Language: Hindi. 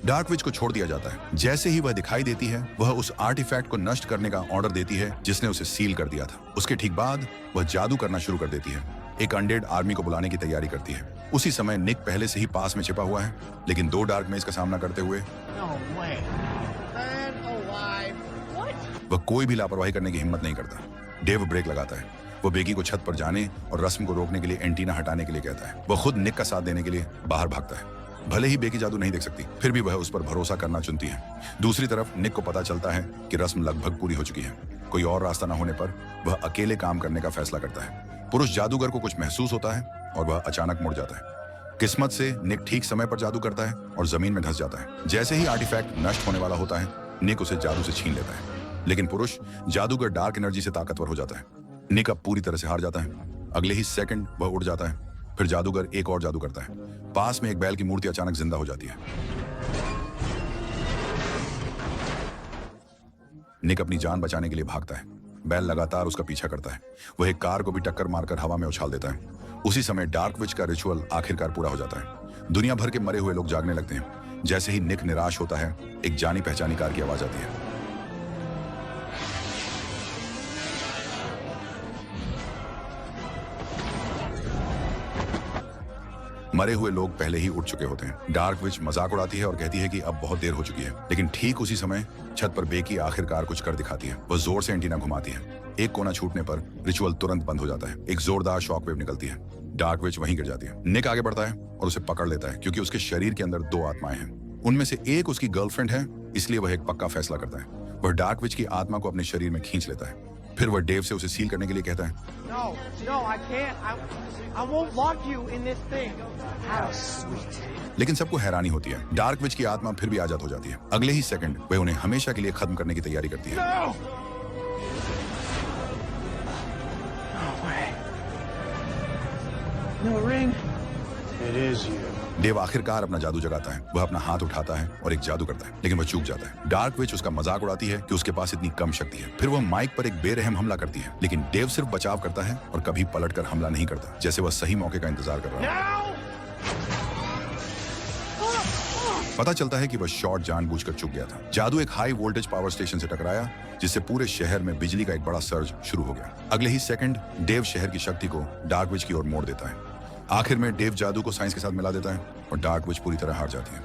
डार्क विच को छोड़ दिया जाता है। जैसे ही वह दिखाई देती है, वह उस आर्टिफैक्ट को नष्ट करने का ऑर्डर देती है जिसने उसे सील कर दिया था। उसके ठीक बाद वह जादू करना शुरू कर देती है। एक अनडेड आर्मी को बुलाने की तैयारी करती है। उसी समय निक पहले से ही पास में छिपा हुआ है, लेकिन 2 डार्क मेज का सामना करते हुए वह कोई भी लापरवाही करने की हिम्मत नहीं करता। डेव ब्रेक लगाता है। वो बेकी को छत पर जाने और रस्म को रोकने के लिए एंटीना हटाने के लिए कहता है। वह खुद निक का साथ देने के लिए बाहर भागता है। भले ही बेकी जादू नहीं देख सकती, फिर भी वह उस पर भरोसा करना चुनती है। दूसरी तरफ निक को पता चलता है कि रस्म लगभग पूरी हो चुकी है। कोई और रास्ता न होने पर वह अकेले काम करने का फैसला करता है। पुरुष जादूगर को कुछ महसूस होता है और वह अचानक मुड़ जाता है। किस्मत से निक ठीक समय पर जादू करता है और जमीन में धंस जाता है। जैसे ही आर्टिफैक्ट नष्ट होने वाला होता है, निक उसे जादू से छीन लेता है। लेकिन पुरुष जादूगर डार्क एनर्जी से ताकतवर हो जाता है। निक अब पूरी तरह से हार जाता है। अगले ही सेकंड वह उड़ जाता है। फिर जादूगर एक और जादू करता है। पास में एक बैल की मूर्ति अचानक जिंदा हो जाती है। निक अपनी जान बचाने के लिए भागता है। बैल लगातार उसका पीछा करता है। वह एक कार को भी टक्कर मारकर हवा में उछाल देता है। उसी समय डार्क विच का रिचुअल आखिरकार पूरा हो जाता है। दुनिया भर के मरे हुए लोग जागने लगते हैं। जैसे ही निक निराश होता है, एक जानी पहचानी कार की आवाज आती है। मरे हुए लोग पहले ही उठ चुके होते हैं। डार्क विच मजाक उड़ाती है और कहती है कि अब बहुत देर हो चुकी है। लेकिन ठीक उसी समय छत पर बेकी आखिरकार कुछ कर दिखाती है। वह जोर से एंटीना घुमाती है। एक कोना छूटने पर रिचुअल तुरंत बंद हो जाता है। एक जोरदार शॉकवेव निकलती है। डार्क विच वहीं गिर जाती है। निक आगे बढ़ता है और उसे पकड़ लेता है, क्योंकि उसके शरीर के अंदर 2 आत्माएं हैं। उनमें से एक उसकी गर्लफ्रेंड है, इसलिए वह एक पक्का फैसला करता है। वह डार्क विच की आत्मा को अपने शरीर में खींच लेता है। फिर वह डेव से उसे सील करने के लिए कहता है। No, I can't. I won't lock you in this thing. How sweet. लेकिन सबको हैरानी होती है। डार्क विच की आत्मा फिर भी आजाद हो जाती है। अगले ही सेकंड वह उन्हें हमेशा के लिए खत्म करने की तैयारी करती है। No! No way. No ring. It is you. Dave आखिरकार अपना जादू जगाता है। वह अपना हाथ उठाता है और एक जादू करता है, लेकिन वह चूक जाता है। डार्क विच उसका मजाक उड़ाती है कि उसके पास इतनी कम शक्ति है। फिर वह माइक पर एक बेरहम हमला करती है, लेकिन डेव सिर्फ बचाव करता है और कभी पलटकर हमला नहीं करता, जैसे वह सही मौके का इंतजार कर रहा है। पता चलता है कि वह शॉट जानबूझकर चूक गया था। जादू एक हाई वोल्टेज पावर स्टेशन से टकराया, जिससे पूरे शहर में बिजली का एक बड़ा सर्ज शुरू हो गया। अगले ही सेकंड डेव शहर की शक्ति को डार्क विच की ओर मोड़ देता है। आखिर में डेव जादू को साइंस के साथ मिला देता है और डार्क विच पूरी तरह हार जाती है।